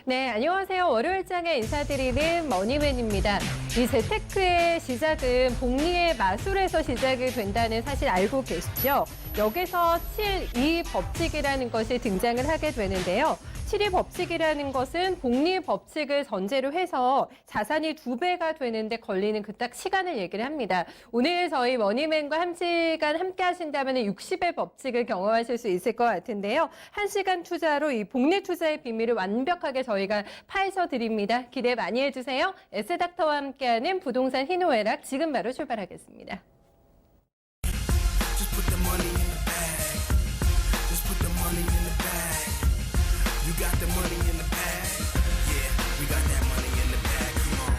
네, 안녕하세요. 월요일장에 인사드리는 머니맨입니다. 이 재테크의 시작은 복리의 마술에서 시작이 된다는 사실 알고 계시죠? 여기서 7-2 법칙이라는 것이 등장을 하게 되는데요. 7-2 법칙이라는 것은 복리 법칙을 전제로 해서 자산이 2배가 되는데 걸리는 그 딱 시간을 얘기를 합니다. 오늘 저희 머니맨과 1시간 함께 하신다면 60의 법칙을 경험하실 수 있을 것 같은데요. 1시간 투자로 이 복리 투자의 비밀을 완벽하게 저희가 파헤쳐 드립니다. 기대 많이 해주세요. S닥터와 함께하는 부동산 희노애락 지금 바로 출발하겠습니다. Just put the money in the bag. Just put the money in the bag. You got the money in the bag. Yeah, we got that money in the bag. Come on.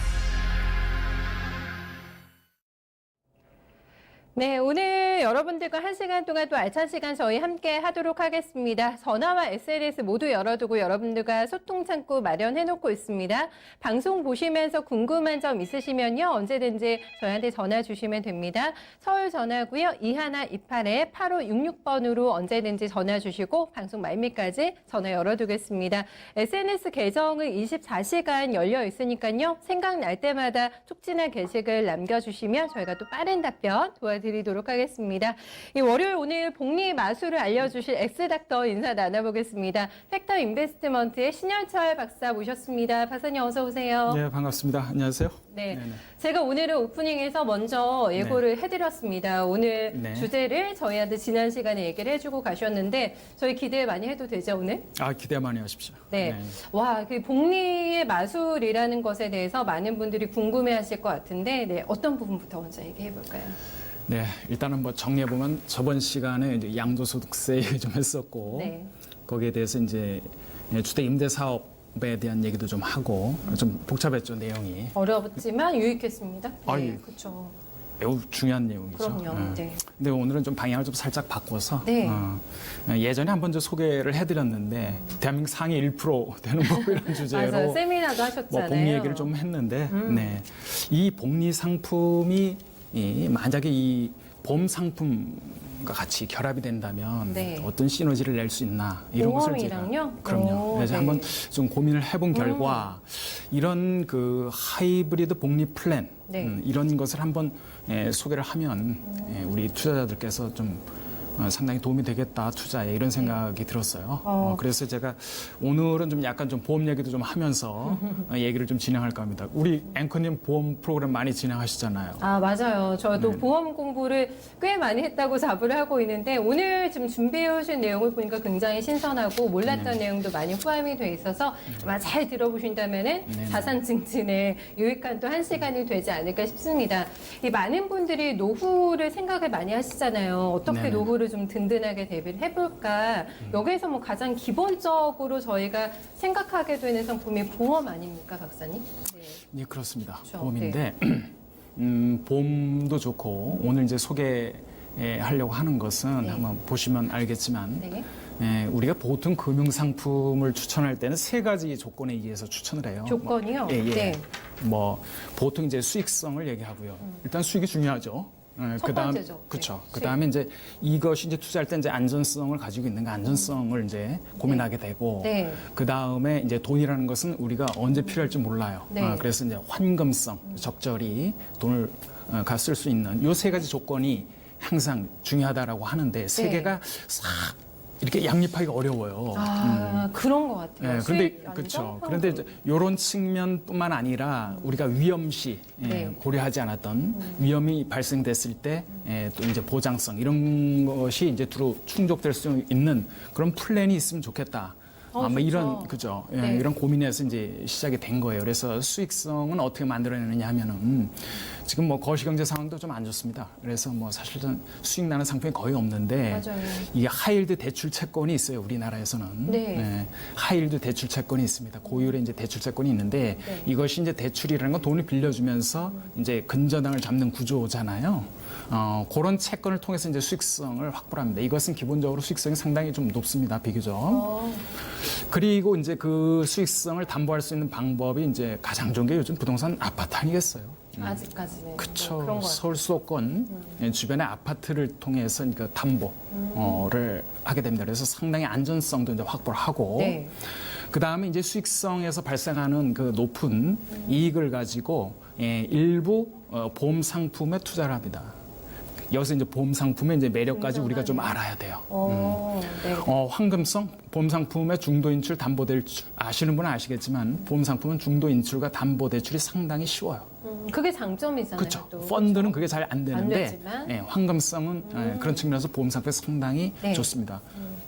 네, 오늘 여러분들과 1시간 동안 또 알찬 시간 저희 함께 하도록 하겠습니다. 전화와 SNS 모두 열어두고 여러분들과 소통 창구 마련해놓고 있습니다. 방송 보시면서 궁금한 점 있으시면요. 언제든지 저희한테 전화 주시면 됩니다. 서울 전화고요. 2128-8566번으로 언제든지 전화 주시고 방송 말미까지 전화 열어두겠습니다. SNS 계정은 24시간 열려 있으니까요. 생각날 때마다 촉진한 게시글 남겨주시면 저희가 또 빠른 답변 도와드리도록 하겠습니다. 이 월요일 오늘 복리 마술을 알려주실 S닥터 인사 나눠보겠습니다. 팩터 인베스트먼트의 신현철 박사 모셨습니다. 박사님 어서 오세요. 네, 반갑습니다. 안녕하세요. 네, 네네. 제가 오늘은 오프닝에서 먼저 예고를 해드렸습니다. 오늘 네. 주제를 저희한테 지난 시간에 얘기를 해주고 가셨는데 저희 기대 많이 해도 되죠 오늘? 아, 기대 많이 하십시오. 네. 와, 그 복리의 마술이라는 것에 대해서 많은 분들이 궁금해하실 것 같은데, 네, 어떤 부분부터 먼저 얘기해 볼까요? 네, 일단은 뭐 정리해 보면 저번 시간에 이제 양도소득세 얘기 좀 했었고, 네. 거기에 대해서 이제 주택 임대 사업에 대한 얘기도 좀 하고 좀 복잡했죠 내용이. 어렵지만 유익했습니다. 아유. 네, 그렇죠. 매우 중요한 내용이죠. 그럼요. 네. 근데 오늘은 좀 방향을 좀 살짝 바꿔서 네. 예전에 한번 좀 소개를 해드렸는데 대한민국 상위 1% 되는 법이라는 주제로 맞아요. 세미나도 뭐 하셨잖아요. 복리 얘기를 좀 했는데, 네, 이 복리 상품이 만약에 이 보험 상품과 같이 결합이 된다면 네. 어떤 시너지를 낼 수 있나 이런 것을 제가 보험이랑요? 그럼요. 오, 그래서 네. 한번 좀 고민을 해본 결과 이런 그 하이브리드 복리 플랜 네. 이런 것을 한번 소개를 하면 우리 투자자들께서 좀 상당히 도움이 되겠다 투자에 이런 생각이 들었어요. 그래서 제가 오늘은 좀 약간 좀 보험 얘기도 좀 하면서 얘기를 좀 진행할까 합니다. 우리 앵커님 보험 프로그램 많이 진행하시잖아요. 아, 맞아요. 저도 네. 보험 공부를 꽤 많이 했다고 자부를 하고 있는데 오늘 지금 준비해 오신 내용을 보니까 굉장히 신선하고 몰랐던 내용도 많이 포함이 돼 있어서 아마 잘 들어보신다면은 네. 자산 증진에 유익한 또 1시간이 되지 않을까 싶습니다. 이 많은 분들이 노후를 생각을 많이 하시잖아요. 어떻게 네네. 노후를 좀 든든하게 대비를 해볼까. 여기에서 뭐 가장 기본적으로 저희가 생각하게 되는 상품이 보험 아닙니까, 박사님? 네. 네, 그렇습니다. 그렇죠. 보험인데 보험도 좋고 오늘 이제 소개하려고 하는 것은 네. 한번 보시면 알겠지만 네. 우리가 보통 금융 상품을 추천할 때는 3가지 조건에 의해서 추천을 해요. 조건이요? 예. 네. 뭐 보통 이제 수익성을 얘기하고요. 일단 수익이 중요하죠. 첫 번째죠. 그렇죠. 네. 그다음에 이제 이것이 이제 투자할 때 이제 안전성을 가지고 있는가 안전성을 이제 고민하게 되고 네. 그다음에 이제 돈이라는 것은 우리가 언제 필요할지 몰라요. 네. 그래서 이제 환금성, 적절히 돈을 쓸 수 있는 요 3가지 조건이 항상 중요하다라고 하는데 3개가 싹 이렇게 양립하기가 어려워요. 아, 그런 것 같아요. 네, 수익 그런데 안정, 그렇죠. 환급. 그런데 이런 측면뿐만 아니라 우리가 위험시 네. 고려하지 않았던 위험이 발생됐을 때 또 이제 보장성 이런 것이 이제 두루 충족될 수 있는 그런 플랜이 있으면 좋겠다. 아마 좋죠. 이런 그죠. 네. 이런 고민에서 이제 시작이 된 거예요. 그래서 수익성은 어떻게 만들어내느냐 하면은 지금 뭐 거시경제 상황도 좀 안 좋습니다. 그래서 뭐 사실은 수익 나는 상품이 거의 없는데 맞아요. 이게 하이힐드 대출 채권이 있어요. 우리나라에서는. 네. 하이힐드 대출 채권이 있습니다. 고율의 이제 대출 채권이 있는데 네. 이것이 이제 대출이라는 건 돈을 빌려주면서 이제 근저당을 잡는 구조잖아요. 그런 채권을 통해서 이제 수익성을 확보합니다. 이것은 기본적으로 수익성이 상당히 좀 높습니다. 비교적. 그리고 이제 그 수익성을 담보할 수 있는 방법이 이제 가장 좋은 게 요즘 부동산 아파트 아니겠어요? 아직까지는. 그쵸. 그런 것 같아요. 서울 수도권 주변의 아파트를 통해서 그러니까 담보를 하게 됩니다. 그래서 상당히 안전성도 이제 확보를 하고 네. 그 다음에 이제 수익성에서 발생하는 그 높은 이익을 가지고 일부 보험 상품에 투자를 합니다. 여기서 이제 보험 상품의 이제 매력까지 우리가 좀 알아야 돼요. 네. 황금성 보험 상품의 중도 인출, 담보 대출 아시는 분은 아시겠지만 보험 상품은 중도 인출과 담보 대출이 상당히 쉬워요. 그게 장점이잖아요. 그렇죠. 또. 펀드는 그게 잘 안 되는데 되지만. 황금성은 그런 측면에서 보험 상품이 상당히 네. 좋습니다.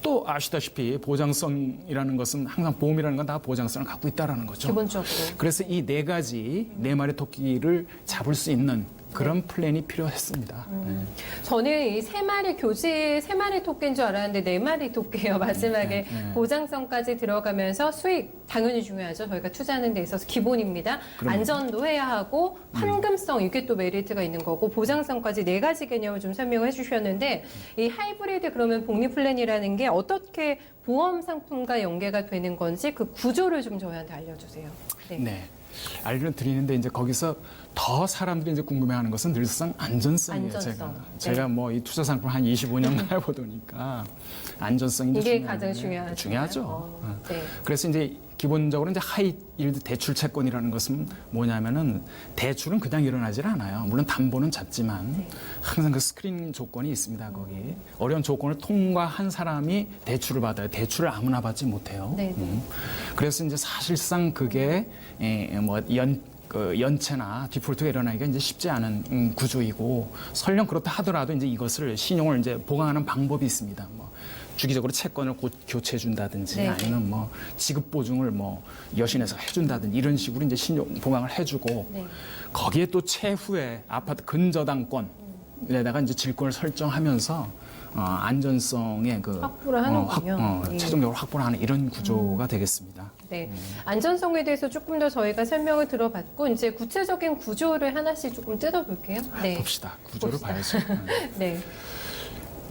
또 아시다시피 보장성이라는 것은 항상 보험이라는 건 다 보장성을 갖고 있다라는 거죠. 기본적으로. 그래서 이 네 가지 네 마리 토끼를 잡을 수 있는 그런 플랜이 필요했습니다. 저는 이 세 마리 교지 세 마리 토끼인 줄 알았는데 네 마리 토끼예요. 마지막에 보장성까지 들어가면서 수익 당연히 중요하죠. 저희가 투자하는 데 있어서 기본입니다. 그럼요. 안전도 해야 하고 황금성 이게 또 메리트가 있는 거고 보장성까지 네 가지 개념을 좀 설명해 주셨는데 이 하이브리드 그러면 복리 플랜이라는 게 어떻게 보험 상품과 연계가 되는 건지 그 구조를 좀 저희한테 알려주세요. 네. 알려드리는데 이제 거기서 더 사람들이 이제 궁금해하는 것은 늘상 안전성이에요. 안전성. 제가 뭐 이 투자 상품 한 25년간 해보니까 안전성이 이제 이게 가장 중요하죠. 중요하죠. 네. 그래서 이제 기본적으로 이제 하이 일드 대출 채권이라는 것은 뭐냐면은 대출은 그냥 일어나질 않아요. 물론 담보는 잡지만 항상 그 스크린 조건이 있습니다. 거기 어려운 조건을 통과한 사람이 대출을 받아요. 대출을 아무나 받지 못해요. 네. 그래서 이제 사실상 그게 연체나 디폴트가 일어나기가 이제 쉽지 않은 구조이고 설령 그렇다 하더라도 이제 이것을 신용을 이제 보강하는 방법이 있습니다. 뭐 주기적으로 채권을 교체해 준다든지 네. 아니면 뭐 지급 보증을 뭐 여신에서 해준다든지 이런 식으로 이제 신용 보강을 해주고 네. 거기에 또 채후에 아파트 근저당권에다가 이제 질권을 설정하면서 안전성의 그 확보를 하는군요. 예. 최종적으로 확보를 하는 이런 구조가 되겠습니다. 네. 안전성에 대해서 조금 더 저희가 설명을 들어봤고 이제 구체적인 구조를 하나씩 조금 뜯어볼게요. 네. 봅시다. 구조를 봅시다. 봐야죠. 네.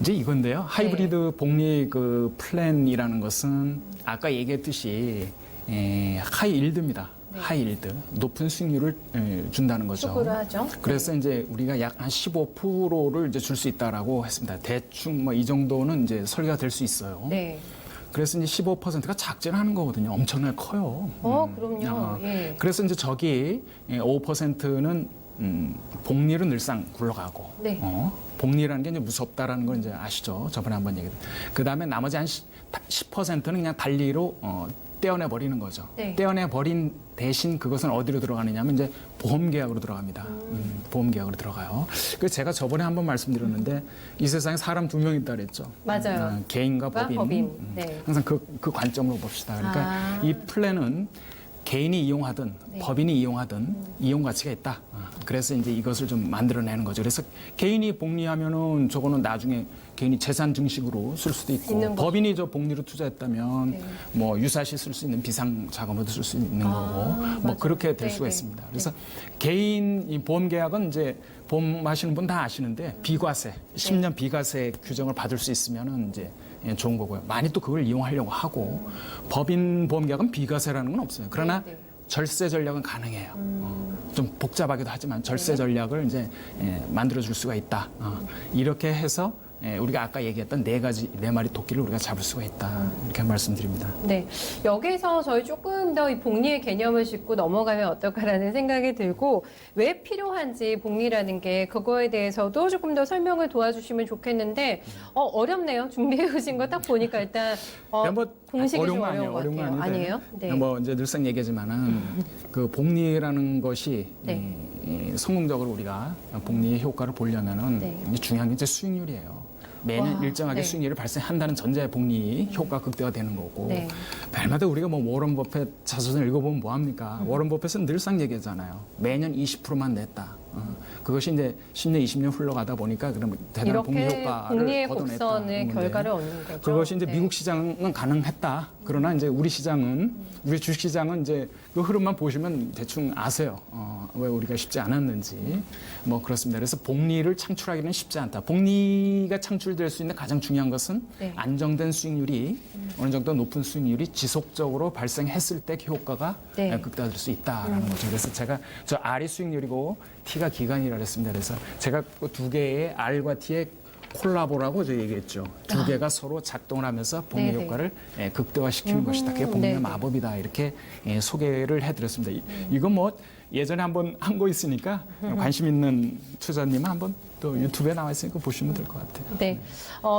이제 이건데요. 하이브리드 복리 그 플랜이라는 것은 아까 얘기했듯이 하이 일드입니다. 네. 하이 일드 높은 수익률을 준다는 거죠. 추구를 하죠. 그래서 이제 우리가 약 한 15%를 이제 줄 수 있다라고 했습니다. 대충 뭐 이 정도는 이제 설계가 될 수 있어요. 네. 그래서 이제 15%가 작지는 않은 거거든요. 엄청나게 커요. 그럼요. 예. 그래서 이제 저기 5%는 복리로 늘상 굴러가고 네. 복리라는 게 이제 무섭다라는 걸 이제 아시죠? 저번에 한번 얘기했죠. 그 다음에 나머지 한 10%는 그냥 달리로 떼어내 버리는 거죠. 네. 떼어내 버린 대신 그것은 어디로 들어가느냐면 이제 보험 계약으로 들어갑니다. 보험 계약으로 들어가요. 그래서 제가 저번에 한번 말씀드렸는데 이 세상에 사람 두 명 있다 그랬죠. 맞아요. 개인과 법인. 네. 항상 그 관점으로 봅시다. 그러니까 이 플랜은 개인이 이용하든 네. 법인이 이용하든 이용 가치가 있다. 그래서 이제 이것을 좀 만들어내는 거죠. 그래서 개인이 복리하면은 저거는 나중에 개인이 재산 증식으로 쓸 수도 있고 있는 거죠. 법인이 저 복리로 투자했다면 네. 뭐 유사시 쓸 수 있는 비상 자금으로도 쓸 수 있는 거고 뭐 맞아요. 그렇게 될 네, 수가 네. 있습니다. 그래서 개인 이 보험 계약은 이제 보험 하시는 분 다 아시는데 비과세 10년 비과세 규정을 받을 수 있으면은 이제 좋은 거고요. 많이 또 그걸 이용하려고 하고 법인 보험 계약은 비과세라는 건 없어요. 그러나 네, 네. 절세 전략은 가능해요. 좀 복잡하기도 하지만 절세 전략을 이제 만들어 줄 수가 있다. 이렇게 해서 우리가 아까 얘기했던 네 마리 토끼를 우리가 잡을 수가 있다. 이렇게 말씀드립니다. 네. 여기서 저희 조금 더 이 복리의 개념을 짚고 넘어가면 어떨까라는 생각이 들고 왜 필요한지 복리라는 게 그거에 대해서도 조금 더 설명을 도와주시면 좋겠는데 어렵네요. 준비해 오신 거 딱 보니까 일단 뭐 공식이 좀 거 어려운 것 어려운 거 같아요. 아닌데. 아니에요? 네. 뭐 이제 늘상 얘기하지만은 그 복리라는 것이 네. 성공적으로 우리가 복리의 효과를 보려면은 네. 이제 중요한 게 이제 수익률이에요. 매년 와, 일정하게 네. 수익률이 발생한다는 전제의 복리 효과 극대화 되는 거고 네. 매일마다 우리가 뭐 워런 버핏 자서전 읽어보면 뭐합니까? 워런 버핏은 늘상 얘기하잖아요. 매년 20%만 냈다. 그것이 이제 10년, 20년 흘러가다 보니까 그럼 대단한 복리 이렇게 효과를 복리의 걷어냈다. 곡선의 결과를 얻는 거죠. 그것이 이제 네. 미국 시장은 가능했다. 그러나 이제 우리 시장은 우리 주식 시장은 이제 그 흐름만 보시면 대충 아세요. 왜 우리가 쉽지 않았는지 뭐 그렇습니다. 그래서 복리를 창출하기는 쉽지 않다. 복리가 창출될 수 있는 가장 중요한 것은 네. 안정된 수익률이 어느 정도 높은 수익률이 지속적으로 발생했을 때 그 효과가 네. 극대화될 수 있다라는 거죠. 그래서 제가 저 R이 수익률이고 T가 기간이라 그랬습니다. 그래서 제가 그 두 개의 R과 T의 콜라보라고 저 얘기했죠. 두 개가 서로 작동을 하면서 복리 네네. 효과를 시키는 것이다. 그게 복리의 네네. 마법이다. 이렇게 소개를 해드렸습니다. 이거 뭐 예전에 한번 한 거 있으니까 관심 있는 투자님은 한번 또 유튜브에 나와 있으니까 보시면 될 것 같아요. 네.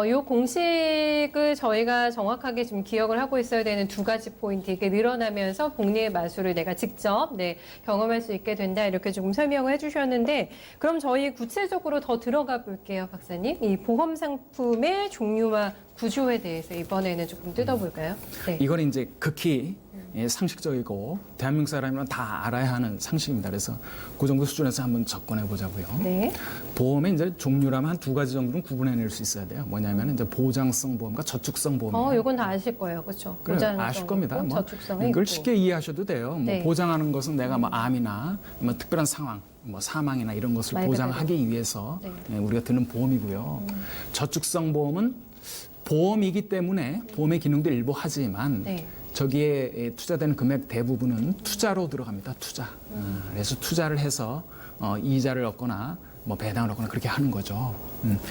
이 공식을 저희가 정확하게 좀 기억을 하고 있어야 되는 두 가지 포인트. 이게 늘어나면서 복리의 마술을 내가 직접 경험할 수 있게 된다. 이렇게 조금 설명을 해주셨는데, 그럼 저희 구체적으로 더 들어가 볼게요, 박사님. 이 보험 상품의 종류와 구조에 대해서 이번에는 조금 뜯어볼까요? 네. 이건 이제 극히 상식적이고 대한민국 사람이면 다 알아야 하는 상식입니다. 그래서 그 정도 수준에서 한번 접근해 보자고요. 네. 보험의 이제 종류라면 한 두 가지 정도는 구분해낼 수 있어야 돼요. 뭐냐면 이제 보장성 보험과 저축성 보험이에요. 이건 다 아실 거예요. 그렇죠? 그래, 아실 겁니다. 뭐 저축성이 이걸 있고. 쉽게 이해하셔도 돼요. 뭐 네. 보장하는 것은 내가 뭐 암이나 뭐 특별한 상황, 뭐 사망이나 이런 것을 말 그대로. 보장하기 위해서 네. 우리가 드는 보험이고요. 저축성 보험은 보험이기 때문에 보험의 기능도 일부 하지만 네. 저기에 투자되는 금액 대부분은 투자로 들어갑니다. 투자. 그래서 투자를 해서 이자를 얻거나 뭐 배당을 얻거나 그렇게 하는 거죠.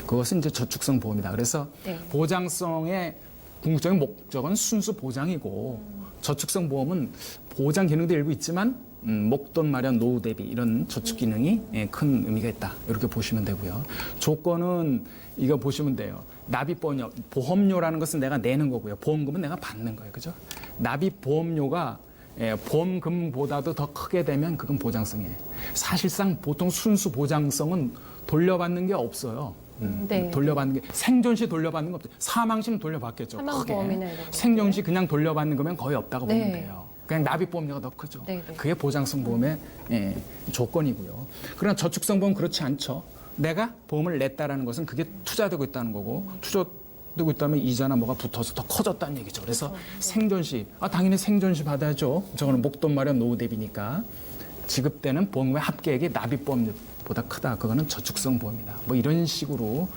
그것은 이제 저축성 보험이다. 그래서 네. 보장성의 궁극적인 목적은 순수 보장이고 저축성 보험은 보장 기능도 일부 있지만 목돈 마련, 노후 대비 이런 저축 기능이 큰 의미가 있다. 이렇게 보시면 되고요. 조건은 이거 보시면 돼요. 납입보험료, 보험료라는 것은 내가 내는 거고요. 보험금은 내가 받는 거예요. 그죠? 납입보험료가 보험금보다도 더 크게 되면 그건 보장성이에요. 사실상 보통 순수 보장성은 돌려받는 게 없어요. 네. 돌려받는 게 생존 시 돌려받는 거 없어요. 사망 시는 돌려받겠죠. 사망보험이나 크게. 이런 거. 생존 시 그냥 돌려받는 거면 거의 없다고 네. 보면 돼요. 그냥 납입보험료가 더 크죠. 네, 네. 그게 보장성 보험의 조건이고요. 그러나 저축성 보험은 그렇지 않죠. 내가 보험을 냈다라는 것은 그게 투자되고 있다는 거고 투자되고 있다면 이자나 뭐가 붙어서 더 커졌다는 얘기죠. 그래서 생존 시 당연히 생존 시 받아야죠. 저거는 목돈 마련 노후 대비니까 지급되는 보험금의 합계액이 납입보험료보다 크다. 그거는 저축성 보험이다. 뭐 이런 식으로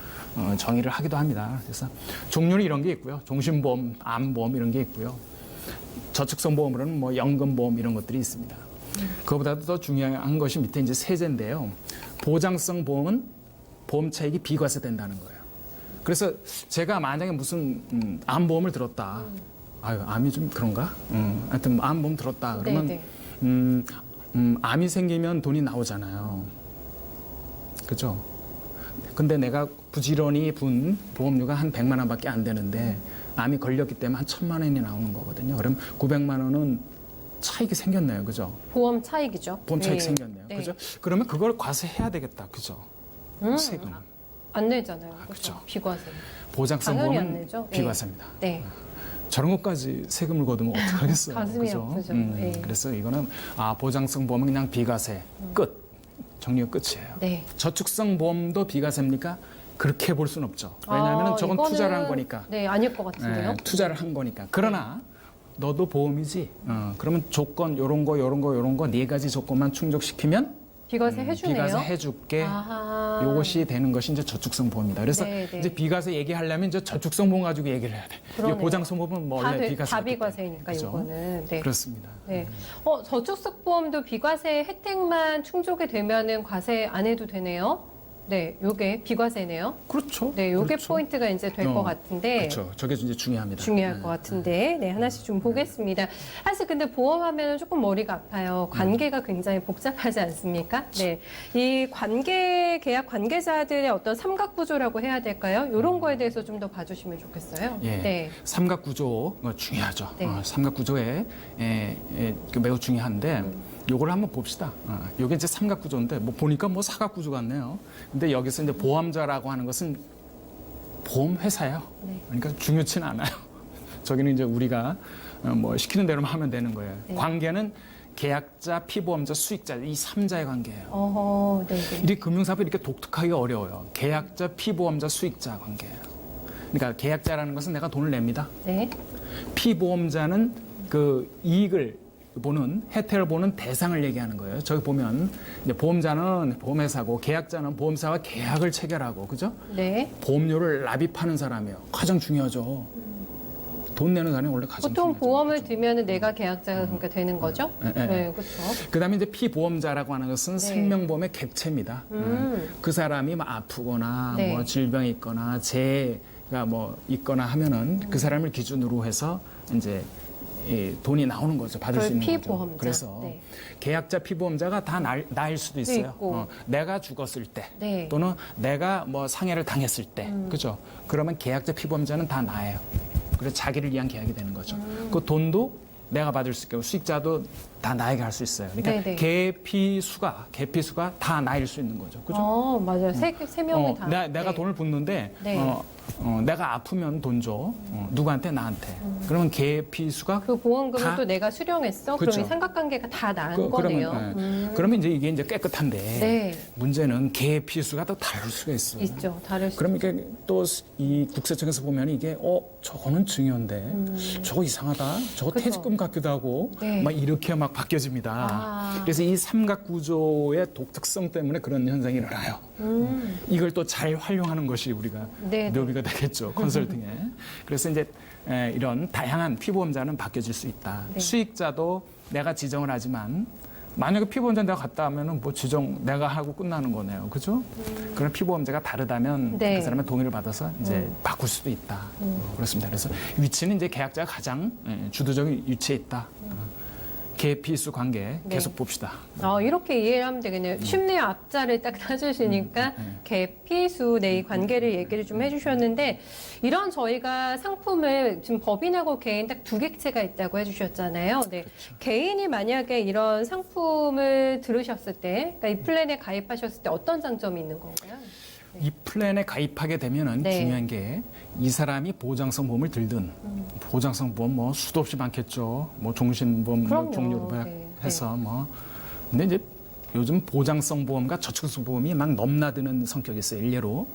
정의를 하기도 합니다. 그래서 종류는 이런 게 있고요. 종신보험, 암보험 이런 게 있고요. 저축성 보험으로는 뭐 연금보험 이런 것들이 있습니다. 그거보다도 더 중요한 것이 밑에 이제 세제인데요. 보장성 보험은 보험 차익이 비과세된다는 거예요. 그래서 제가 만약에 무슨 암보험을 들었다. 암이 좀 그런가? 하여튼 암보험 들었다. 그러면 네, 암이 생기면 돈이 나오잖아요. 그죠? 근데 내가 부지런히 분 보험료가 한 100만 원밖에 안 되는데 암이 걸렸기 때문에 한 1000만 원이 나오는 거거든요. 그럼 900만 원은 차익이 생겼네요. 그죠? 보험 차익이죠. 보험 차익이 네. 생겼네요. 네. 그죠? 그러면 그걸 과세해야 되겠다. 그죠? 세금. 안 내잖아요. 그렇죠. 그렇죠. 비과세. 보장성 당연히 안 보험은 내죠. 비과세입니다. 네. 저런 것까지 세금을 거두면 어떡하겠어요. 가슴이 그죠? 아프죠. 네. 그래서 이거는 보장성 보험은 그냥 비과세 끝. 정리가 끝이에요. 네. 저축성 보험도 비과세입니까? 그렇게 볼 수는 없죠. 왜냐하면 저건 이거는, 투자를 한 거니까. 네, 아닐 것 같은데요. 투자를 한 거니까. 그러나 너도 보험이지. 그러면 조건 요런 거 네 가지 조건만 충족시키면 비과세 해주네요. 비과세 해줄게. 아하. 요것이 되는 것이 이제 저축성 보험이다. 그래서 네, 네. 이제 비과세 얘기하려면 이제 저축성 보험 가지고 얘기를 해야 돼. 그러네요. 이 보장성 보험은 뭐 원래 비과세. 다 비과세니까 요거는. 네. 그렇습니다. 네. 저축성 보험도 비과세 혜택만 충족이 되면은 과세 안 해도 되네요. 네, 요게 비과세네요. 그렇죠. 네, 요게 그렇죠. 포인트가 이제 될 것 같은데. 그렇죠. 저게 이제 중요합니다. 중요할 네. 것 같은데, 네, 하나씩 좀 보겠습니다. 사실 근데 보험하면 조금 머리가 아파요. 관계가 굉장히 복잡하지 않습니까? 네. 이 계약 관계자들의 어떤 삼각구조라고 해야 될까요? 이런 거에 대해서 좀 더 봐주시면 좋겠어요. 예. 네. 삼각구조 중요하죠. 네. 삼각구조에 매우 중요한데 요걸 한번 봅시다. 요게 이제 삼각구조인데 뭐 보니까 뭐 사각구조 같네요. 근데 여기서 이제 보험자라고 하는 것은 보험회사예요. 네. 그러니까 중요치는 않아요. 저기는 이제 우리가 뭐 시키는 대로만 하면 되는 거예요. 네. 관계는 계약자, 피보험자, 수익자 이 3자의 관계예요. 네. 이 금융사업이 이렇게 독특하기가 어려워요. 계약자, 피보험자, 수익자 관계예요. 그러니까 계약자라는 것은 내가 돈을 냅니다. 네. 피보험자는 그 이익을 보는 혜택을 보는 대상을 얘기하는 거예요. 저기 보면 이제 보험자는 보험회사고 계약자는 보험사와 계약을 체결하고 그죠? 네. 보험료를 납입하는 사람이에요. 가장 중요하죠. 돈 내는 사람이 원래 가장 보통 중요하죠. 보험을 그렇죠? 들면은 내가 계약자가 그러니까 되는 거죠? 네, 네. 네, 그렇죠. 그다음에 이제 피보험자라고 하는 것은 생명보험의 객체입니다. 그 사람이 뭐 아프거나 네. 뭐 질병이 있거나 재해가 뭐 있거나 하면은 그 사람을 기준으로 해서 이제 이 돈이 나오는 거죠. 받을 수 있는 피보험자. 거죠. 그래서 네. 계약자 피보험자가 다 나일 수도 있어요. 있고. 내가 죽었을 때 네. 또는 내가 뭐 상해를 당했을 때, 그죠? 그러면 계약자 피보험자는 다 나예요. 그래서 자기를 위한 계약이 되는 거죠. 그 돈도 내가 받을 수 있고 수익자도 다 나에게 할 수 있어요. 그러니까 네네. 계피수가 다 나일 수 있는 거죠. 그죠? 맞아요. 세 명이 다. 내가 네. 돈을 붓는데 네. 내가 아프면 돈 줘. 누구한테? 나한테. 그러면 계피수가 그 보험금을 다- 또 내가 수령했어? 그쵸. 그러면 삼각관계가 다 나은 거네요. 그러면 이제 이게 이제 깨끗한데 네. 문제는 계피수가 또 다를 수가 있어. 있죠. 다를 수. 그럼 이게 또 이 국세청에서 보면 이게 저거는 증여인데 저거 이상하다. 저거 그쵸. 퇴직금 같기도 하고 네. 막 이렇게 막 바뀌어집니다. 아. 그래서 이 삼각 구조의 독특성 때문에 그런 현상이 일어나요. 이걸 또 잘 활용하는 것이 우리가 네. 묘비가 되겠죠. 컨설팅에. 그래서 이제 이런 다양한 피보험자는 바뀌어질 수 있다. 네. 수익자도 내가 지정을 하지만 만약에 피보험자 내가 갔다 하면은 뭐 지정 내가 하고 끝나는 거네요. 그죠? 그런 피보험자가 다르다면 네. 그 사람의 동의를 받아서 이제 바꿀 수도 있다. 그렇습니다. 그래서 위치는 이제 계약자가 가장 주도적인 위치에 있다. 계피수 관계 계속 봅시다. 이렇게 이해를 하면 되겠네요. 쉽네요. 앞자를 딱 따주시니까 계피수 이 관계를 얘기를 좀 해주셨는데 이런 저희가 상품을 지금 법인하고 개인 딱 두 객체가 있다고 해주셨잖아요. 네. 개인이 만약에 이런 상품을 들으셨을 때, 그러니까 이 플랜에 가입하셨을 때 어떤 장점이 있는 건가요? 이 플랜에 가입하게 되면은 네. 중요한 게 이 사람이 보장성 보험을 들든 보장성 보험 뭐 수도 없이 많겠죠. 뭐 종신보험 그럼요. 뭐 종류로 네, 해서 뭐 근데 이제 요즘 보장성 보험과 저축성 보험이 막 넘나드는 성격이 있어요. 일례로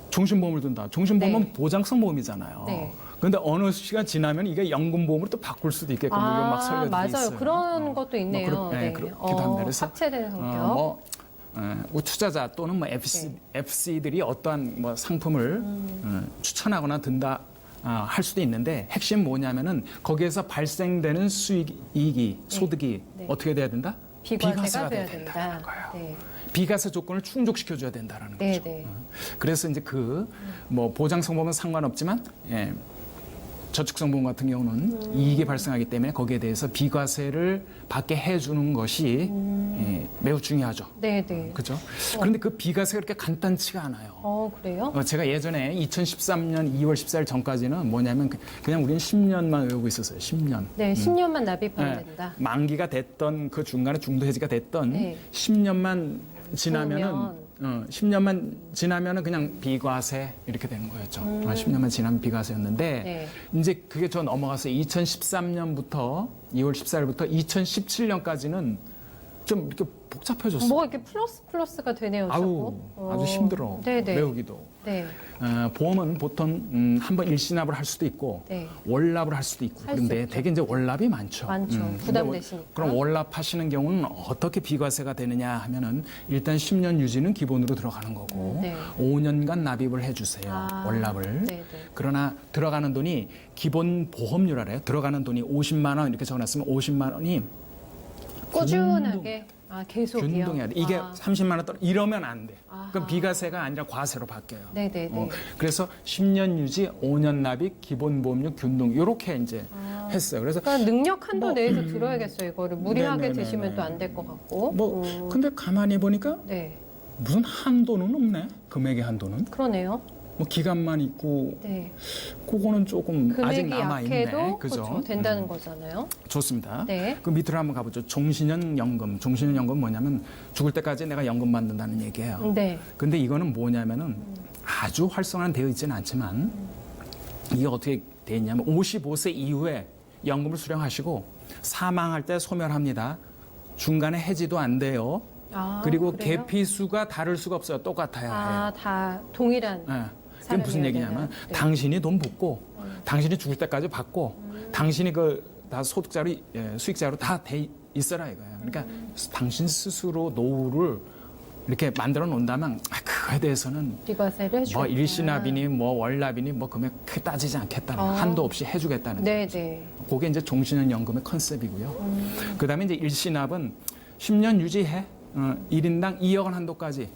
종신보험을 든다. 종신보험은 네. 보장성 보험이잖아요. 네. 근데 어느 시간 지나면 이게 연금보험으로 또 바꿀 수도 있게끔 이게 막 설계돼 맞아요. 있어요. 그런 것도 있네요. 그렇기도 합니다. 그래서 합체되는 성격. 투자자 또는 뭐 FC들이 어떠한 뭐 상품을 추천하거나 든다 할 수도 있는데 핵심 뭐냐면은 거기에서 발생되는 이익이 소득이 네. 어떻게 돼야 된다? 비과세가 돼야 돼야 된다. 된다는 거예요. 네. 비과세 조건을 충족시켜줘야 된다는 네, 거죠. 네. 그래서 이제 뭐 보장성 보험은 상관없지만 저축성 보험 같은 경우는 이익이 발생하기 때문에 거기에 대해서 비과세를 받게 해주는 것이 매우 중요하죠. 네, 네. 그죠? 그런데 그 비과세가 그렇게 간단치가 않아요. 그래요? 제가 예전에 2013년 2월 14일 전까지는 뭐냐면 그냥 우리는 10년만 외우고 있었어요. 10년. 네, 10년만 납입하면 네, 된다. 만기가 됐던 그 중간에 중도 해지가 됐던 네. 10년만 지나면은 그러면. 10년만 지나면은 그냥 비과세 이렇게 되는 거였죠. 10년만 지나면 비과세였는데 네. 이제 그게 저 넘어가서 2013년부터 2월 14일부터 2017년까지는 좀 이렇게 복잡해졌어요. 뭐 이렇게 플러스가 되네요, 아우 자꾸. 아주 힘들어. 네네. 외우기도. 네. 보험은 보통 한번 일시납을 할 수도 있고 네. 월납을 할 수도 있고 할수 그런데 있죠. 되게 이제 월납이 많죠. 많죠. 근데 부담되시니까. 그럼 월납하시는 경우는 어떻게 비과세가 되느냐 하면은 일단 10년 유지는 기본으로 들어가는 거고 네. 5년간 납입을 해주세요. 아, 월납을. 네네. 그러나 들어가는 돈이 기본 보험료라래요. 들어가는 돈이 50만 원 이렇게 적어놨으면 50만 원이 꾸준하게. 계속이요? 균등해야 돼. 이게 아. 30만 원 떨어 이러면 안 돼. 아하. 그럼 비과세가 아니라 과세로 바뀌어요. 네네네. 그래서 10년 유지, 5년 납입, 기본 보험료 균등 이렇게 이제 했어요. 그래서 그러니까 능력 한도 뭐, 내에서 들어야겠어요. 이거를 무리하게 네네네네. 드시면 또 안 될 것 같고. 뭐 근데 가만히 보니까 네, 무슨 한도는 없네. 금액의 한도는 그러네요. 뭐 기간만 있고 네, 그거는 조금 아직 금액이 남아 있네. 약해도 그죠? 그렇죠, 된다는 거잖아요. 좋습니다. 네. 그 밑으로 한번 가보죠. 종신형 연금. 종신형 연금 뭐냐면 죽을 때까지 내가 연금 받는다는 얘기예요. 네, 근데 이거는 뭐냐면은 아주 활성화는 되어 있지는 않지만 이게 어떻게 되어 있냐면 55세 이후에 연금을 수령하시고 사망할 때 소멸합니다. 중간에 해지도 안 돼요. 그리고 그래요? 계피수가 다를 수가 없어요. 똑같아야 해요. 다 동일한. 예. 그게 무슨 사람이어야 얘기냐면 되나요? 네. 당신이 돈 붓고 당신이 죽을 때까지 받고 당신이 다 소득자로 수익자로 다 돼 있어라 이거예요. 그러니까 당신 스스로 노후를 이렇게 만들어 놓는다면 그거에 대해서는 비과세를 해주겠다. 뭐 일시납이니 뭐 월납이니 뭐 금액 크게 따지지 않겠다는 한도 없이 해주겠다는 거죠. 네네. 그게 이제 종신연금의 컨셉이고요. 그다음에 이제 일시납은 10년 유지해 1인당 2억 원 한도까지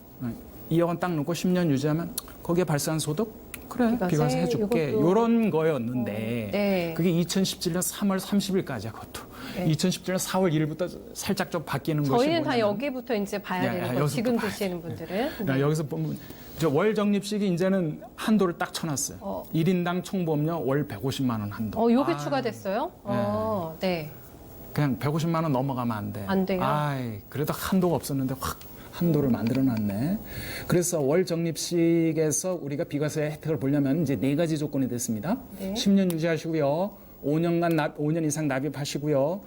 2억 원 딱 넣고 10년 유지하면 거기에 발생한 소득 그래 비과세 비과세 해줄게 이것도. 이런 거였는데 네. 그게 2017년 3월 30일까지야 그것도. 네. 2017년 4월 1일부터 살짝 좀 바뀌는 것이 저희는 다 뭐냐면 여기부터 이제 봐야 야, 되는 거. 여기서부터 지금 봐야 드시는 분들은. 야, 여기서 보면 저 월 적립식이 이제는 한도를 딱 쳐놨어요. 1인당 총보험료 월 150만 원 한도. 요게 추가됐어요? 네. 그냥 150만 원 넘어가면 안 돼. 안 돼요? 아이, 그래도 한도가 없었는데 확 한도를 만들어놨네. 그래서 월 적립식에서 우리가 비과세 혜택을 보려면 이제 4가지 조건이 됐습니다. 네. 10년 10년 유지하시고요. 5년 이상 납입하시고요.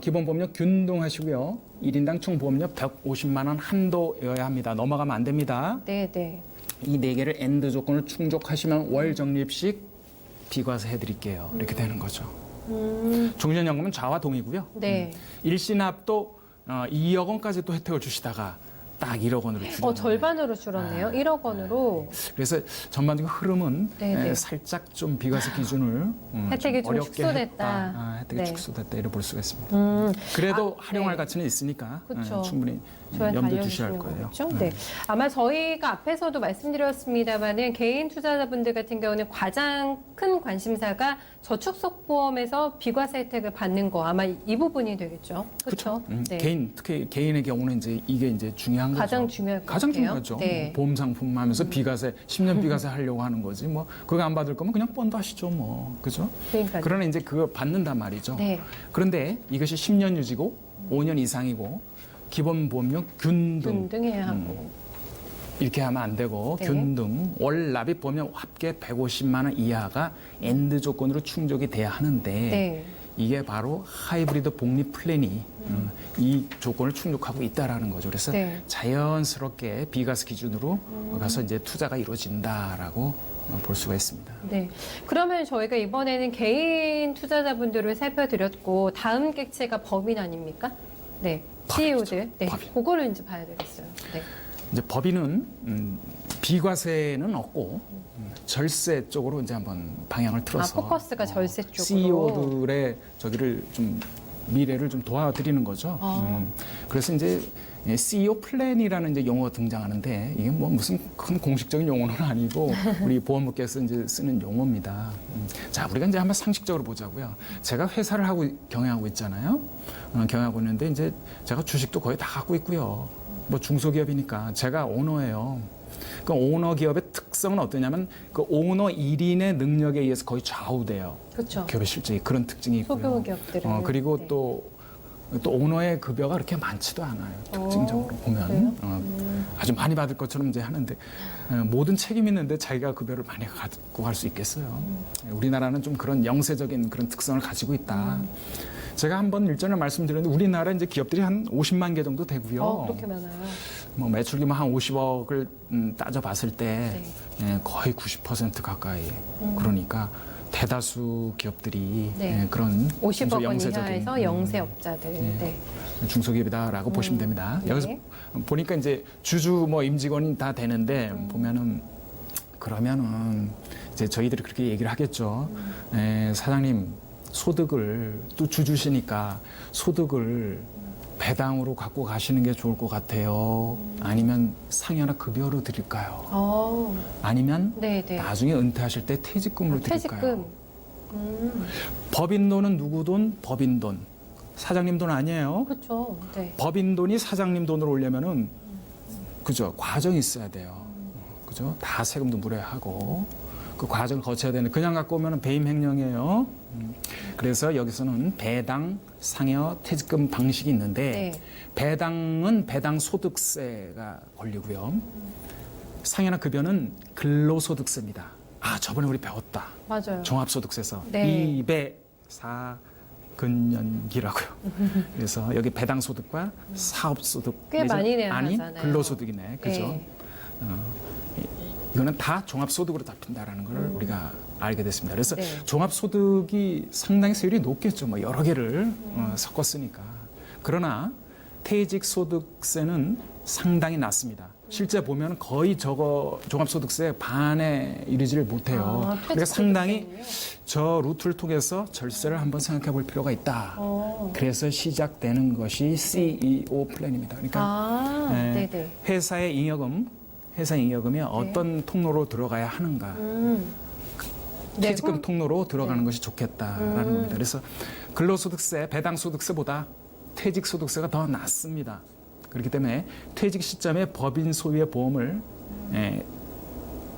기본보험료 균등하시고요. 1인당 총보험료 150만 원 한도여야 합니다. 넘어가면 안 됩니다. 네네. 이 4개를 엔드 조건을 충족하시면 월 적립식 비과세 해드릴게요. 이렇게 되는 거죠. 종신연금은 좌와 동이고요. 네. 일시납도 2억 원까지 또 혜택을 주시다가 딱 1억 원으로 줄여요. 절반으로 줄었네요. 1억 원으로. 그래서 전반적인 흐름은 네네. 살짝 좀 비과세 기준을 혜택이 좀 어렵게 축소됐다. 했다. 혜택이 네. 축소됐다 이렇게 볼 수가 있습니다. 그래도 활용할 네. 가치는 있으니까 그쵸. 충분히 저희한테 염두 두셔야 할 알려주시는 거예요. 거겠죠? 네. 아마 저희가 앞에서도 말씀드렸습니다만은 개인 투자자분들 같은 경우는 가장 큰 관심사가 저축속보험에서 비과세 혜택을 받는 거 아마 이 부분이 되겠죠. 그렇죠? 네. 개인 특히 개인의 경우는 이제 이게 이제 중요한 거죠. 가장 중요할 것 가장 같아요. 중요하죠. 네. 보험 상품 하면서 비과세 10년 비과세 하려고 하는 거지. 뭐 그거 안 받을 거면 그냥 펀드 하시죠, 뭐. 그죠? 그러니까요. 그러나 이제 그거 받는단 말이죠. 네. 그런데 이것이 10년 유지고 5년 이상이고 기본 보험료 균등 등등해야 하고. 이렇게 하면 안 되고 네. 균등 월 납입 보면 합계 150만 원 이하가 엔드 조건으로 충족이 돼야 하는데 네. 이게 바로 하이브리드 복리 플랜이 이 조건을 충족하고 있다라는 거죠. 그래서 네. 자연스럽게 비과세 기준으로 가서 이제 투자가 이루어진다라고 볼 수가 있습니다. 네. 그러면 저희가 이번에는 개인 투자자분들을 살펴드렸고 다음 객체가 법인 아닙니까? 네. 법인이죠. CEO들. 네. 법인. 그거를 이제 봐야 되겠어요. 네. 이제 법인은 비과세는 없고 절세 쪽으로 이제 한번 방향을 틀어서 포커스가 절세 쪽으로. CEO들의 저기를 좀 미래를 좀 도와드리는 거죠. 그래서 이제 CEO 플랜이라는 이제 용어가 등장하는데 이게 뭐 무슨 큰 공식적인 용어는 아니고 우리 보험업계에서 이제 쓰는 용어입니다. 자, 우리가 이제 한번 상식적으로 보자고요. 제가 회사를 경영하고 있잖아요. 경영하고 있는데 이제 제가 주식도 거의 다 갖고 있고요. 뭐 중소기업이니까 제가 오너예요. 그 오너 기업의 특성은 어떠냐면 그 오너 1인의 능력에 의해서 거의 좌우돼요. 그렇죠. 기업의 실적이 그런 특징이 있고요. 소규모기업들은. 그리고 네. 또 오너의 급여가 그렇게 많지도 않아요. 특징적으로 보면 그래요? 아주 많이 받을 것처럼 이제 하는데 모든 책임이 있는데 자기가 급여를 많이 갖고 갈 수 있겠어요. 우리나라는 좀 그런 영세적인 그런 특성을 가지고 있다. 제가 한번 일전에 말씀드렸는데 우리나라 이제 기업들이 한 50만 개 정도 되고요. 그렇게 많아요. 뭐 매출 규모 한 50억을 따져봤을 때 네. 거의 90% 가까이. 그러니까 대다수 기업들이 네. 그런 50억 원 영세적인, 이하에서 영세업자들. 네. 중소기업이다라고 보시면 됩니다. 네. 여기서 보니까 이제 주주 뭐 임직원이 다 되는데 보면은 그러면은 이제 저희들이 그렇게 얘기를 하겠죠. 사장님 소득을 또 주주시니까 소득을 배당으로 갖고 가시는 게 좋을 것 같아요. 아니면 상여나 급여로 드릴까요? 아니면 네네. 나중에 은퇴하실 때 퇴직금으로 드릴까요? 퇴직금. 법인 돈은 누구 돈? 법인 돈. 사장님 돈 아니에요. 그렇죠. 네. 법인 돈이 사장님 돈으로 오려면은 그죠? 과정이 있어야 돼요. 그죠? 다 세금도 물어야 하고 그 과정을 거쳐야 되는데 그냥 갖고 오면은 배임 횡령이에요. 그래서 여기서는 배당, 상여, 퇴직금 방식이 있는데 네. 배당은 배당 소득세가 걸리고요. 상여나 급여는 근로소득세입니다. 아, 저번에 우리 배웠다. 맞아요. 종합소득세에서 네. 204근년기라고요. 그래서 여기 배당소득과 사업소득 꽤 많이 내야 아닌 하잖아요. 근로소득이네, 그죠? 네. 이거는 다 종합소득으로 잡힌다라는 걸 우리가 알게 됐습니다. 그래서 네. 종합소득이 상당히 세율이 높겠죠. 뭐 여러 개를 섞었으니까. 그러나 퇴직 소득세는 상당히 낮습니다. 실제 보면 거의 저거 종합소득세 반에 이르지를 못해요. 아, 그러니까 상당히 퇴직소득세는요? 저 루트를 통해서 절세를 한번 생각해 볼 필요가 있다. 어. 그래서 시작되는 것이 CEO 플랜입니다. 그러니까 아, 예, 네네. 회사 잉여금이 어떤 통로로 들어가야 하는가. 네, 퇴직금 그럼- 통로로 들어가는 것이 좋겠다라는 겁니다. 그래서 근로소득세, 배당소득세보다 퇴직소득세가 더 낮습니다. 그렇기 때문에 퇴직 시점에 법인 소유의 보험을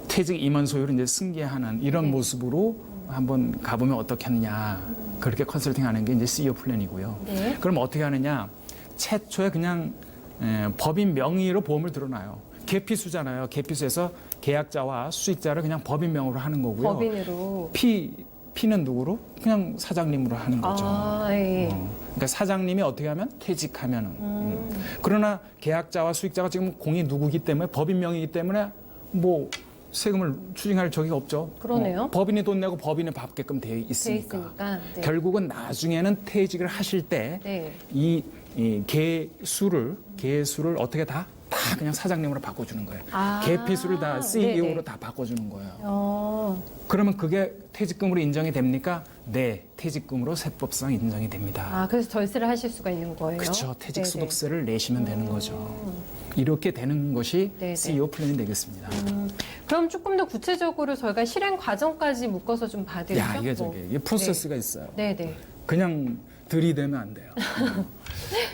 퇴직 임원 소유를 이제 승계하는 이런 네. 모습으로 한번 가보면 어떻겠느냐. 그렇게 컨설팅하는 게 이제 CEO 플랜이고요. 네. 그럼 어떻게 하느냐? 최초에 그냥 법인 명의로 보험을 들어놔요. 계피수잖아요. 계피수에서 계약자와 수익자를 그냥 법인 명으로 하는 거고요. 법인으로. 피는 누구로? 그냥 사장님으로 하는 거죠. 아, 예. 그러니까 사장님이 어떻게 하면 퇴직하면은. 그러나 계약자와 수익자가 지금 공이 누구기 때문에 법인 명의이기 때문에 뭐 세금을 추징할 적이 없죠. 그러네요. 법인이 돈 내고 법인이 받게끔 되어 돼 있으니까. 있으니까. 네. 결국은 나중에는 퇴직을 하실 때 네. 이 개수를 어떻게 다 그냥 사장님으로 바꿔주는 거예요. 아, 계피수를 다 CEO로 네네. 다 바꿔주는 거예요. 그러면 그러면 그게 퇴직금으로 인정이 됩니까? 네, 퇴직금으로 세법상 인정이 됩니다. 아, 그래서 절세를 하실 수가 있는 거예요. 그렇죠. 네네. 퇴직소득세를 내시면 되는 거죠. 이렇게 되는 것이 네네. CEO 플랜이 되겠습니다. 그럼 조금 더 구체적으로 저희가 실행 과정까지 묶어서 좀 봐드리죠. 야, 이게 프로세스가 있어요. 네네. 그냥 들이대면 안 돼요.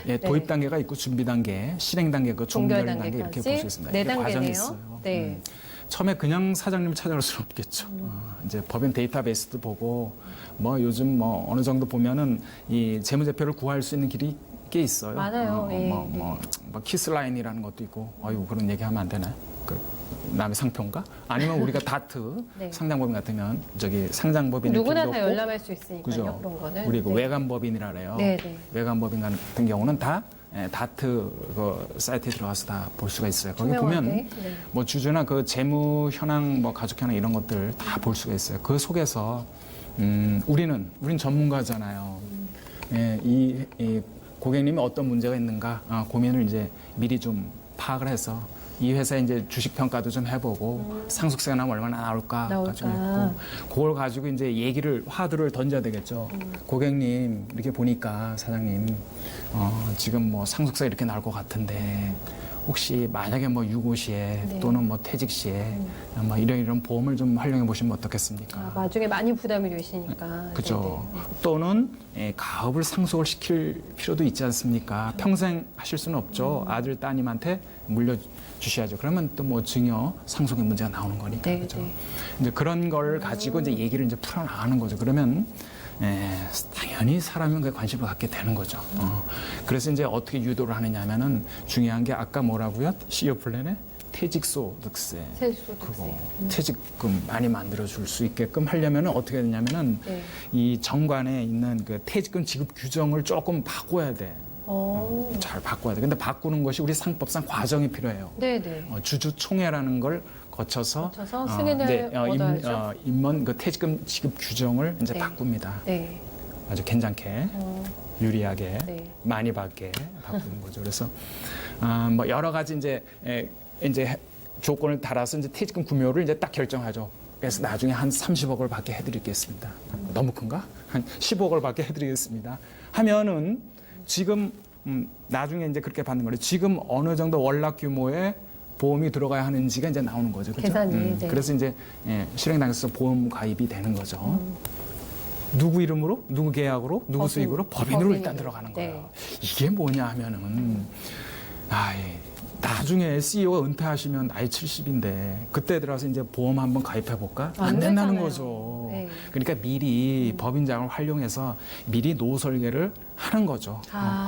예, 도입 단계가 있고 준비 단계, 실행 단계, 그 종결 단계 이렇게 볼 수 있습니다. 네 이렇게 과정이 단계네요. 있어요. 네. 처음에 그냥 사장님을 찾아갈 수는 없겠죠. 이제 법인 데이터베이스도 보고 뭐 요즘 뭐 어느 정도 보면은 이 재무제표를 구할 수 있는 길이 꽤 있어요. 많아요. 예, 뭐 키스라인이라는 것도 있고, 아유 그런 얘기하면 안 되나? 그 남의 상표인가? 아니면 우리가 다트 네. 상장법인 같으면 저기 상장법인을 누구나 다 필요도 없고, 열람할 수 있으니까요. 그죠? 그런 거는. 우리 그 네. 외관법인이라 그래요. 네네. 외관법인 같은 경우는 다 다트 그 사이트에 들어가서 다 볼 수가 있어요. 거기 투명하게. 보면 네. 뭐 주주나 그 재무 현황, 뭐 가족 현황 이런 것들 다 볼 수가 있어요. 그 속에서 우린 전문가잖아요. 예, 이 고객님이 어떤 문제가 있는가 고민을 이제 미리 좀 파악을 해서 이 회사에 이제 주식 평가도 좀 해보고 상속세가 나면 얼마나 나올까 좀 했고 그걸 가지고 이제 화두를 던져야 되겠죠. 고객님 이렇게 보니까 사장님 지금 뭐 상속세 이렇게 나올 것 같은데 혹시 만약에 뭐 유고 시에 네. 또는 뭐 퇴직 시에 뭐 이런 보험을 좀 활용해 보시면 어떻겠습니까? 아, 나중에 많이 부담이 되시니까. 그죠. 네네. 또는 가업을 상속을 시킬 필요도 있지 않습니까? 평생 하실 수는 없죠. 아들 따님한테 물려주셔야죠. 그러면 또 뭐 증여 상속의 문제가 나오는 거니까. 네, 그죠. 네. 이제 그런 걸 가지고 이제 얘기를 이제 풀어나가는 거죠. 그러면 당연히 사람은 그 관심을 갖게 되는 거죠. 그래서 이제 어떻게 유도를 하느냐 하면은 중요한 게 아까 뭐라고요? CEO 플랜에 퇴직소득세. 그거 퇴직금 많이 만들어 줄 수 있게끔 하려면은 어떻게 되냐면은 네. 이 정관에 있는 그 퇴직금 지급 규정을 조금 바꿔야 돼. 잘 바꿔야 돼. 근데 바꾸는 것이 우리 상법상 과정이 필요해요. 네네. 주주총회라는 걸 거쳐서 승인을 얻어야죠. 임원 그 퇴직금 지급 규정을 이제 네. 바꿉니다. 네. 아주 괜찮게 유리하게 네. 많이 받게 바꾸는 거죠. 그래서 뭐 여러 가지 이제 조건을 달아서 이제 퇴직금 구매율을 이제 딱 결정하죠. 그래서 나중에 한 30억을 받게 해드리겠습니다. 너무 큰가? 한 15억을 받게 해드리겠습니다. 하면은 지금 나중에 이제 그렇게 받는 거예요. 지금 어느 정도 월납 규모의 보험이 들어가야 하는지가 이제 나오는 거죠. 그렇죠? 계산이, 네. 그래서 이제 실행 당해서 보험 가입이 되는 거죠. 누구 이름으로, 누구 계약으로, 누구 법인, 수익으로 법인으로 법인으로. 일단 들어가는 거예요. 네. 이게 뭐냐 하면은 나중에 CEO가 은퇴하시면 나이 70인데 그때 들어서 이제 보험 한번 가입해 볼까? 안 된다는 되잖아요. 거죠. 네. 그러니까 미리 법인장을 활용해서 미리 노후 설계를 하는 거죠.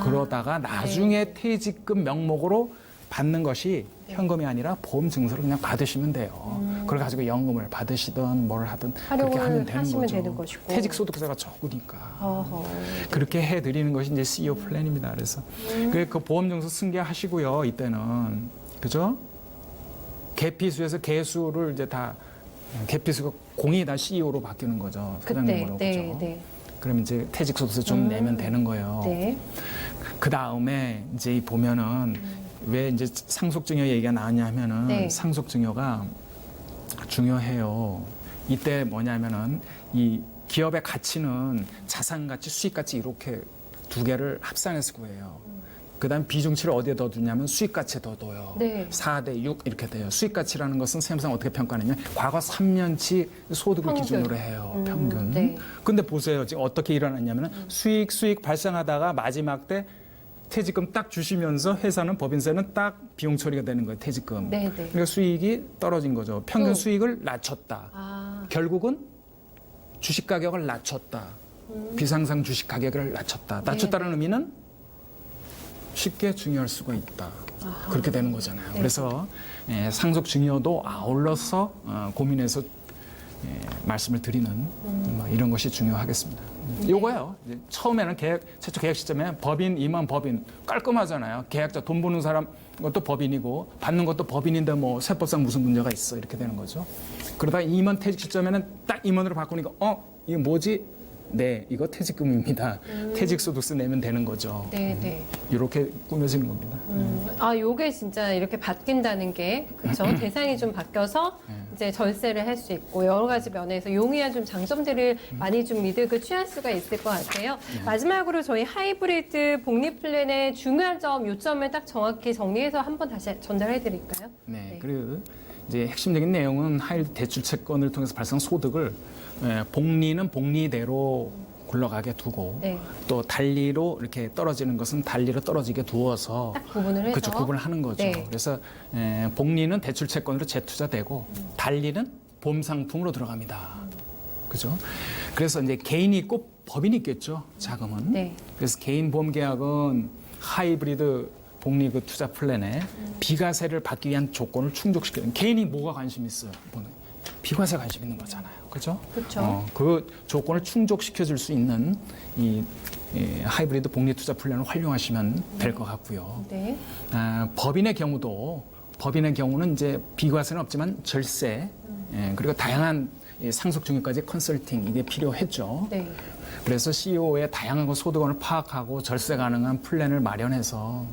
그러다가 나중에 퇴직금 명목으로 받는 것이 현금이 아니라 보험 증서를 그냥 받으시면 돼요. 그걸 가지고 연금을 받으시든 뭘 하든 그렇게 활용을 하면 되는 하시면 거죠. 되는 것이고. 퇴직소득세가 적으니까. 어허. 그렇게 해드리는 것이 이제 CEO 플랜입니다. 그래서 그 보험 증서 승계하시고요. 이때는 그죠? 계피수에서 계수를 이제 다 계피수가 공이 다 CEO로 바뀌는 거죠. 그때, 사장님으로 네, 그죠? 네. 그럼 이제 퇴직소득세 좀 내면 되는 거예요. 네. 그 다음에 이제 보면은 왜 이제 상속증여 얘기가 나왔냐면은 네. 상속증여가 중요해요. 이때 뭐냐면은 이 기업의 가치는 자산 가치, 수익 가치 이렇게 두 개를 합산해서 구해요. 그다음 비중치를 어디에 더 두냐면 수익 가치에 더 둬요. 네. 4대 6 이렇게 돼요. 수익 가치라는 것은 세무상 어떻게 평가하느냐? 과거 3년치 소득을 평균. 기준으로 해요. 평균. 네. 근데 보세요. 지금 어떻게 일어났냐면은 수익 발생하다가 마지막 때 퇴직금 딱 주시면서 회사는 법인세는 딱 비용 처리가 되는 거예요. 퇴직금. 네, 네. 그러니까 수익이 떨어진 거죠. 평균 또. 수익을 낮췄다. 아, 결국은 주식 가격을 낮췄다. 비상상 주식 가격을 낮췄다. 낮췄다는 네. 의미는 쉽게 증여할 수가 있다. 그렇게 되는 거잖아요. 네. 그래서 상속 증여도 아울러서 고민해서 말씀을 드리는 뭐 이런 것이 중요하겠습니다. 요거요. 이제 처음에는 최초 계약 시점에 법인, 임원, 법인 깔끔하잖아요. 계약자 돈 버는 사람 것도 법인이고 받는 것도 법인인데 뭐 세법상 무슨 문제가 있어 이렇게 되는 거죠. 그러다 임원 퇴직 시점에는 딱 임원으로 바꾸니까 이게 뭐지? 네, 이거 퇴직금입니다. 퇴직소득세 내면 되는 거죠. 네, 네. 이렇게 꾸며지는 겁니다. 아, 요게 진짜 이렇게 바뀐다는 게, 그쵸? 대상이 좀 바뀌어서 이제 절세를 할 수 있고, 여러 가지 면에서 용이한 좀 장점들을 많이 좀 이득을 취할 수가 있을 것 같아요. 마지막으로 저희 하이브리드 복리 플랜의 중요한 점, 요점을 딱 정확히 정리해서 한번 다시 전달해 드릴까요? 네, 그리고 이제 핵심적인 내용은 하이브리드 대출 채권을 통해서 발생한 소득을 복리는 복리대로 굴러가게 두고 네. 또 달리로 이렇게 떨어지는 것은 달리로 떨어지게 두어서 딱 구분을 해서. 그렇죠, 구분을 하는 거죠. 네. 그래서 복리는 대출 채권으로 재투자되고 달리는 보험 상품으로 들어갑니다. 그죠? 그래서 이제 개인이 있고 법인이 있겠죠. 자금은. 네. 그래서 개인 보험 계약은 하이브리드 복리 그 투자 플랜에 비과세를 받기 위한 조건을 충족시키는 개인이 뭐가 관심 있어요? 비과세 관심 있는 거잖아요. 그죠? 그렇죠. 그 조건을 충족시켜 줄 수 있는 이 하이브리드 복리 투자 플랜을 활용하시면 될 것 같고요. 네. 법인의 경우는 이제 비과세는 없지만 절세 그리고 다양한 상속 증여까지 컨설팅 이게 필요했죠. 네. 그래서 CEO의 다양한 소득원을 파악하고 절세 가능한 플랜을 마련해서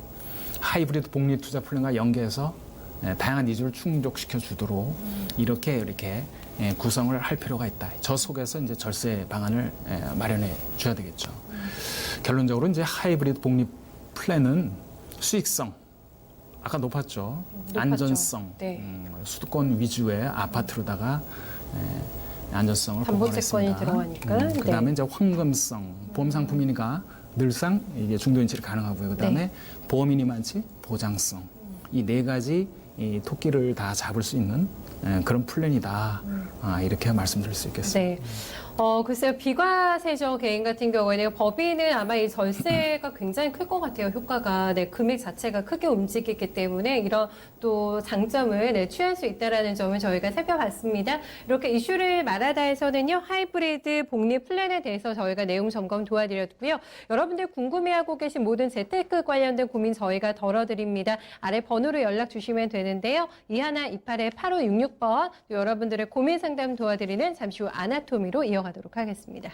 하이브리드 복리 투자 플랜과 연계해서 다양한 니즈를 충족시켜 주도록 이렇게 구성을 할 필요가 있다. 저 속에서 이제 절세 방안을 마련해 줘야 되겠죠. 결론적으로 이제 하이브리드 복리 플랜은 수익성 아까 높았죠. 안전성, 네. 수도권 위주의 아파트로다가 안전성을 담보채권이 공헌했습니다. 들어가니까. 그다음에 네. 이제 황금성, 보험 상품이니까 늘상 이게 중도 인출이 가능하고요. 그다음에 네. 보험인이 많지 보장성. 이 네 가지 이 토끼를 다 잡을 수 있는 그런 플랜이다. 이렇게 말씀드릴 수 있겠습니다. 네. 글쎄요, 비과세죠. 개인 같은 경우에는 법인은 아마 이 절세가 굉장히 클 것 같아요. 효과가. 네, 금액 자체가 크게 움직이기 때문에 이런 또 장점을 취할 수 있다는 점을 저희가 살펴봤습니다. 이렇게 이슈를 말하다에서는요, 하이브리드 복리 플랜에 대해서 저희가 내용 점검 도와드렸고요. 여러분들 궁금해하고 계신 모든 재테크 관련된 고민 저희가 덜어드립니다. 아래 번호로 연락 주시면 되는데요. 2128-8566번, 또 여러분들의 고민 상담 도와드리는 잠시 후 아나토미로 이어가도록 하겠습니다.